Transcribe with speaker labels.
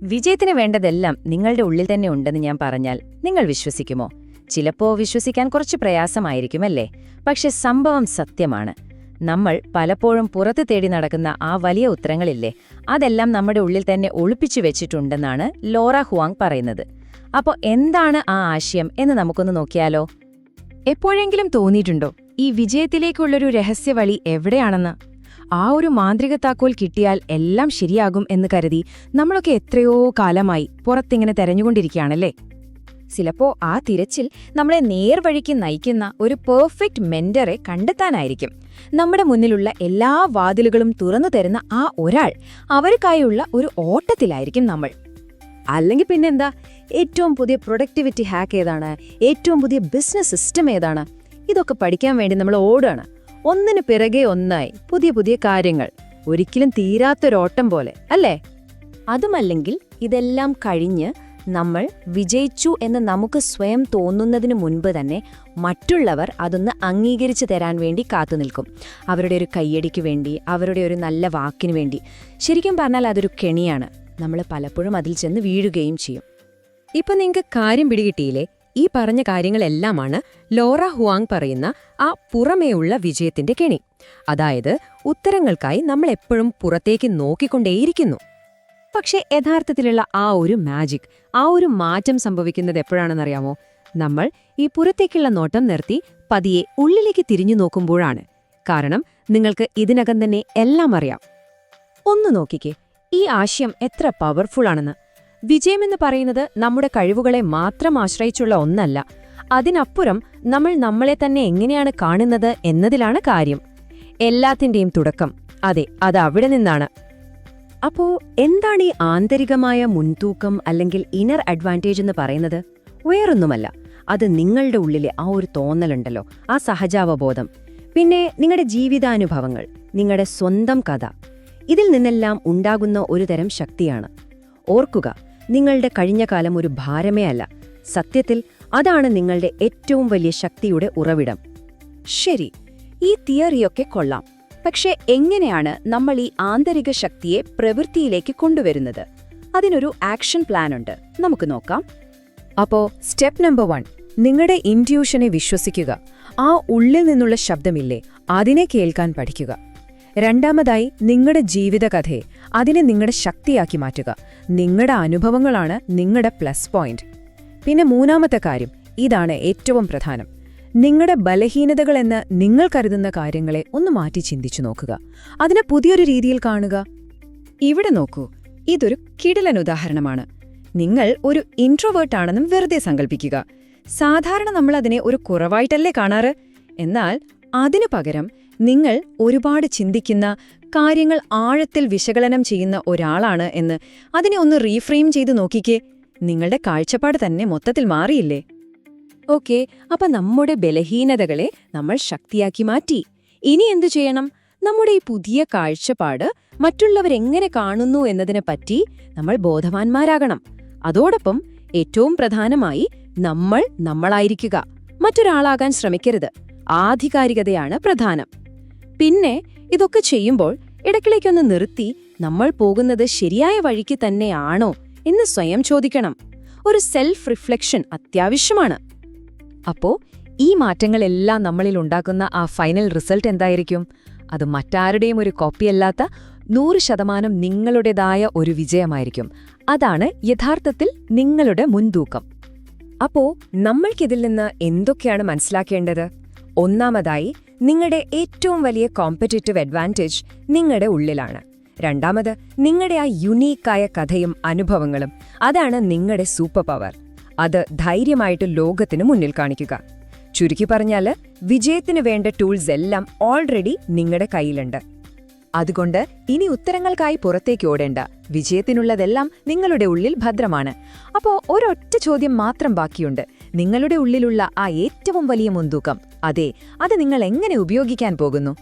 Speaker 1: വിജയത്തിന് വേണ്ടതെല്ലാം നിങ്ങളുടെ ഉള്ളിൽ തന്നെ ഉണ്ടെന്ന് ഞാൻ പറഞ്ഞാൽ നിങ്ങൾ വിശ്വസിക്കുമോ? ചിലപ്പോ വിശ്വസിക്കാൻ കുറച്ച് പ്രയാസമായിരിക്കുമല്ലേ? പക്ഷെ സംഭവം സത്യമാണ്. നമ്മൾ പലപ്പോഴും പുറത്ത് തേടി നടക്കുന്ന ആ വലിയ ഉത്തരങ്ങളില്ലേ, അതെല്ലാം നമ്മുടെ ഉള്ളിൽ തന്നെ ഒളിപ്പിച്ചു വെച്ചിട്ടുണ്ടെന്നാണ് ലോറ ഹുവാങ് പറയുന്നത്. അപ്പോൾ എന്താണ് ആ ആശയം എന്ന് നമുക്കൊന്ന് നോക്കിയാലോ?
Speaker 2: എപ്പോഴെങ്കിലും തോന്നിയിട്ടുണ്ടോ ഈ വിജയത്തിലേക്കുള്ളൊരു രഹസ്യവഴി എവിടെയാണെന്ന്? ആ ഒരു മാന്ത്രിക താക്കോൽ കിട്ടിയാൽ എല്ലാം ശരിയാകും എന്ന് കരുതി നമ്മളൊക്കെ എത്രയോ കാലമായി പുറത്തിങ്ങനെ തെരഞ്ഞുകൊണ്ടിരിക്കുകയാണല്ലേ?
Speaker 3: ചിലപ്പോ ആ തിരച്ചിൽ നമ്മളെ നേർവഴിക്ക് നയിക്കുന്ന ഒരു പെർഫെക്റ്റ് മെന്ററെ കണ്ടെത്താനായിരിക്കും. നമ്മുടെ മുന്നിലുള്ള എല്ലാ വാതിലുകളും തുറന്നു തരുന്ന ആ ഒരാൾ, അവർക്കായുള്ള ഒരു ഓട്ടത്തിലായിരിക്കും നമ്മൾ.
Speaker 2: അല്ലെങ്കിൽ പിന്നെന്താ, ഏറ്റവും പുതിയ പ്രൊഡക്ടിവിറ്റി ഹാക്ക് ഏതാണ്, ഏറ്റവും പുതിയ ബിസിനസ് സിസ്റ്റം ഏതാണ്, ഇതൊക്കെ പഠിക്കാൻ വേണ്ടി നമ്മൾ ഓടുകയാണ്. ഒന്നിനു പിറകെ ഒന്നായി പുതിയ പുതിയ കാര്യങ്ങൾ, ഒരിക്കലും തീരാത്തൊരോട്ടം പോലെ അല്ലേ?
Speaker 1: അതുമല്ലെങ്കിൽ ഇതെല്ലാം കഴിഞ്ഞ് നമ്മൾ വിജയിച്ചു എന്ന് നമുക്ക് സ്വയം തോന്നുന്നതിനു മുൻപ് തന്നെ മറ്റുള്ളവർ അതൊന്ന് അംഗീകരിച്ചു തരാൻ വേണ്ടി കാത്തുനിൽക്കും. അവരുടെ ഒരു കയ്യടിക്ക് വേണ്ടി, അവരുടെ ഒരു നല്ല വാക്കിനു വേണ്ടി. ശരിക്കും പറഞ്ഞാൽ അതൊരു കെണിയാണ്. നമ്മൾ പലപ്പോഴും അതിൽ ചെന്ന് വീഴുകയും ചെയ്യും.
Speaker 4: ഇപ്പൊ നിങ്ങൾക്ക് കാര്യം പിടികിട്ടിയില്ലേ? ഈ പറഞ്ഞ കാര്യങ്ങളെല്ലാമാണ് ലോറ ഹുവാങ് പറയുന്ന ആ പുറമേയുള്ള വിജയത്തിന്റെ കെണി. അതായത് ഉത്തരങ്ങൾക്കായി നമ്മൾ എപ്പോഴും പുറത്തേക്ക് നോക്കിക്കൊണ്ടേയിരിക്കുന്നു. പക്ഷേ യഥാർത്ഥത്തിലുള്ള ആ ഒരു മാജിക്, ആ ഒരു മാറ്റം സംഭവിക്കുന്നത് എപ്പോഴാണെന്നറിയാമോ? നമ്മൾ ഈ പുറത്തേക്കുള്ള നോട്ടം നിർത്തി പതിയെ ഉള്ളിലേക്ക് തിരിഞ്ഞു നോക്കുമ്പോഴാണ്. കാരണം നിങ്ങൾക്ക് ഇതിനകം തന്നെ എല്ലാം അറിയാം. ഒന്ന് നോക്കിക്കേ, ഈ ആശയം എത്ര പവർഫുൾ ആണെന്ന്. വിജയമെന്ന് പറയുന്നത് നമ്മുടെ കഴിവുകളെ മാത്രം ആശ്രയിച്ചുള്ള ഒന്നല്ല. അതിനപ്പുറം നമ്മൾ നമ്മളെ തന്നെ എങ്ങനെയാണ് കാണുന്നത് എന്നതിലാണ് കാര്യം. എല്ലാത്തിന്റെയും തുടക്കം അത് അവിടെ നിന്നാണ്. അപ്പോ എന്താണ് ഈ ആന്തരികമായ മുൻതൂക്കം അല്ലെങ്കിൽ ഇന്നർ അഡ്വാൻറ്റേജ് എന്ന് പറയുന്നത്? വേറൊന്നുമല്ല, അത് നിങ്ങളുടെ ഉള്ളിലെ ആ ഒരു തോന്നലുണ്ടല്ലോ, ആ സഹജാവബോധം, പിന്നെ നിങ്ങളുടെ ജീവിതാനുഭവങ്ങൾ, നിങ്ങളുടെ സ്വന്തം കഥ. ഇതിൽ നിന്നെല്ലാം ഉണ്ടാകുന്ന ഒരു തരം ശക്തിയാണ്. ഓർക്കുക, നിങ്ങളുടെ കഴിഞ്ഞ കാലം ഒരു ഭാരമേ അല്ല. സത്യത്തിൽ അതാണ് നിങ്ങളുടെ ഏറ്റവും വലിയ ശക്തിയുടെ ഉറവിടം.
Speaker 3: ശരി, ഈ തിയറിയൊക്കെ കൊള്ളാം. പക്ഷെ എങ്ങനെയാണ് നമ്മൾ ഈ ആന്തരിക ശക്തിയെ പ്രവൃത്തിയിലേക്ക് കൊണ്ടുവരുന്നത്? അതിനൊരു ആക്ഷൻ പ്ലാൻ ഉണ്ട്, നമുക്ക് നോക്കാം.
Speaker 4: അപ്പോ സ്റ്റെപ്പ് നമ്പർ 1, നിങ്ങളുടെ ഇൻറ്റ്യൂഷനെ വിശ്വസിക്കുക. ആ ഉള്ളിൽ നിന്നുള്ള ശബ്ദമില്ലേ, അതിനെ കേൾക്കാൻ പഠിക്കുക. രണ്ടാമതായി, നിങ്ങളുടെ ജീവിതകഥയെ, അതിനെ നിങ്ങളുടെ ശക്തിയാക്കി മാറ്റുക. നിങ്ങളുടെ അനുഭവങ്ങളാണ് നിങ്ങളുടെ പ്ലസ് പോയിന്റ്. പിന്നെ മൂന്നാമത്തെ കാര്യം, ഇതാണ് ഏറ്റവും പ്രധാനം. നിങ്ങളുടെ ബലഹീനതകളെന്ന് നിങ്ങൾ കരുതുന്ന കാര്യങ്ങളെ ഒന്ന് മാറ്റി ചിന്തിച്ചു നോക്കുക. അതിനെ പുതിയൊരു രീതിയിൽ കാണുക.
Speaker 2: ഇവിടെ നോക്കൂ, ഇതൊരു കിടിലൻ ഉദാഹരണമാണ്. നിങ്ങൾ ഒരു ഇൻട്രോവേർട്ട് ആണെന്നും വെറുതെ സങ്കല്പിക്കുക. സാധാരണ നമ്മൾ അതിനെ ഒരു കുറവായിട്ടല്ലേ കാണാറ്? എന്നാൽ അതിനു പകരം നിങ്ങൾ ഒരുപാട് ചിന്തിക്കുന്ന, കാര്യങ്ങൾ ആഴത്തിൽ വിശകലനം ചെയ്യുന്ന ഒരാളാണ് എന്ന് അതിനെ ഒന്ന് റീഫ്രെയിം ചെയ്തു നോക്കിക്കേ. നിങ്ങളുടെ കാഴ്ചപ്പാട് തന്നെ മൊത്തത്തിൽ മാറിയില്ലേ?
Speaker 4: ഓക്കെ, അപ്പൊ നമ്മുടെ ബലഹീനതകളെ നമ്മൾ ശക്തിയാക്കി മാറ്റി. ഇനി എന്തു ചെയ്യണം? നമ്മുടെ ഈ പുതിയ കാഴ്ചപ്പാട് മറ്റുള്ളവരെങ്ങനെ കാണുന്നു എന്നതിനെപ്പറ്റി നമ്മൾ ബോധവാന്മാരാകണം. അതോടൊപ്പം ഏറ്റവും പ്രധാനമായി നമ്മൾ നമ്മളായിരിക്കുക. മറ്റൊരാളാകാൻ ശ്രമിക്കരുത്. ആധികാരികതയാണ് പ്രധാനം. പിന്നെ ഇതൊക്കെ ചെയ്യുമ്പോൾ ഇടയ്ക്കിടയ്ക്കൊന്ന് നിർത്തി, നമ്മൾ പോകുന്നത് ശരിയായ വഴിക്ക് തന്നെയാണോ എന്ന് സ്വയം ചോദിക്കണം. ഒരു സെൽഫ് റിഫ്ലക്ഷൻ അത്യാവശ്യമാണ്.
Speaker 1: അപ്പോ ഈ മാറ്റങ്ങളെല്ലാം നമ്മളിൽ ഉണ്ടാക്കുന്ന ആ ഫൈനൽ റിസൾട്ട് എന്തായിരിക്കും? അത് മറ്റാരുടെയും ഒരു കോപ്പിയല്ലാത്ത 100% നിങ്ങളുടേതായ ഒരു വിജയമായിരിക്കും. അതാണ് യഥാർത്ഥത്തിൽ നിങ്ങളുടെ മുൻതൂക്കം.
Speaker 4: അപ്പോ നമ്മൾക്കിതിൽ നിന്ന് എന്തൊക്കെയാണ് മനസ്സിലാക്കേണ്ടത്? ഒന്നാമതായി, നിങ്ങളുടെ ഏറ്റവും വലിയ കോമ്പറ്റീറ്റീവ് അഡ്വാൻറ്റേജ് നിങ്ങളുടെ ഉള്ളിലാണ്. രണ്ടാമത്, നിങ്ങളുടെ ആ യുണീക്കായ കഥയും അനുഭവങ്ങളും, അതാണ് നിങ്ങളുടെ സൂപ്പർ പവർ. അത് ധൈര്യമായിട്ട് ലോകത്തിന് മുന്നിൽ കാണിക്കുക. ചുരുക്കി പറഞ്ഞാല്, വിജയത്തിന് വേണ്ട ടൂൾസ് എല്ലാം ഓൾറെഡി നിങ്ങളുടെ കയ്യിലുണ്ട്. അതുകൊണ്ട് ഇനി ഉത്തരങ്ങൾക്കായി പുറത്തേക്ക് ഓടേണ്ട. വിജയത്തിനുള്ളതെല്ലാം നിങ്ങളുടെ ഉള്ളിൽ ഭദ്രമാണ്. അപ്പോ ഒരൊറ്റ ചോദ്യം മാത്രം ബാക്കിയുണ്ട്. നിങ്ങളുടെ ഉള്ളിലുള്ള ആ ഏറ്റവും വലിയ മുൻതൂക്കം, അത് നിങ്ങൾ എങ്ങനെ ഉപയോഗിക്കാൻ പോകുന്നു?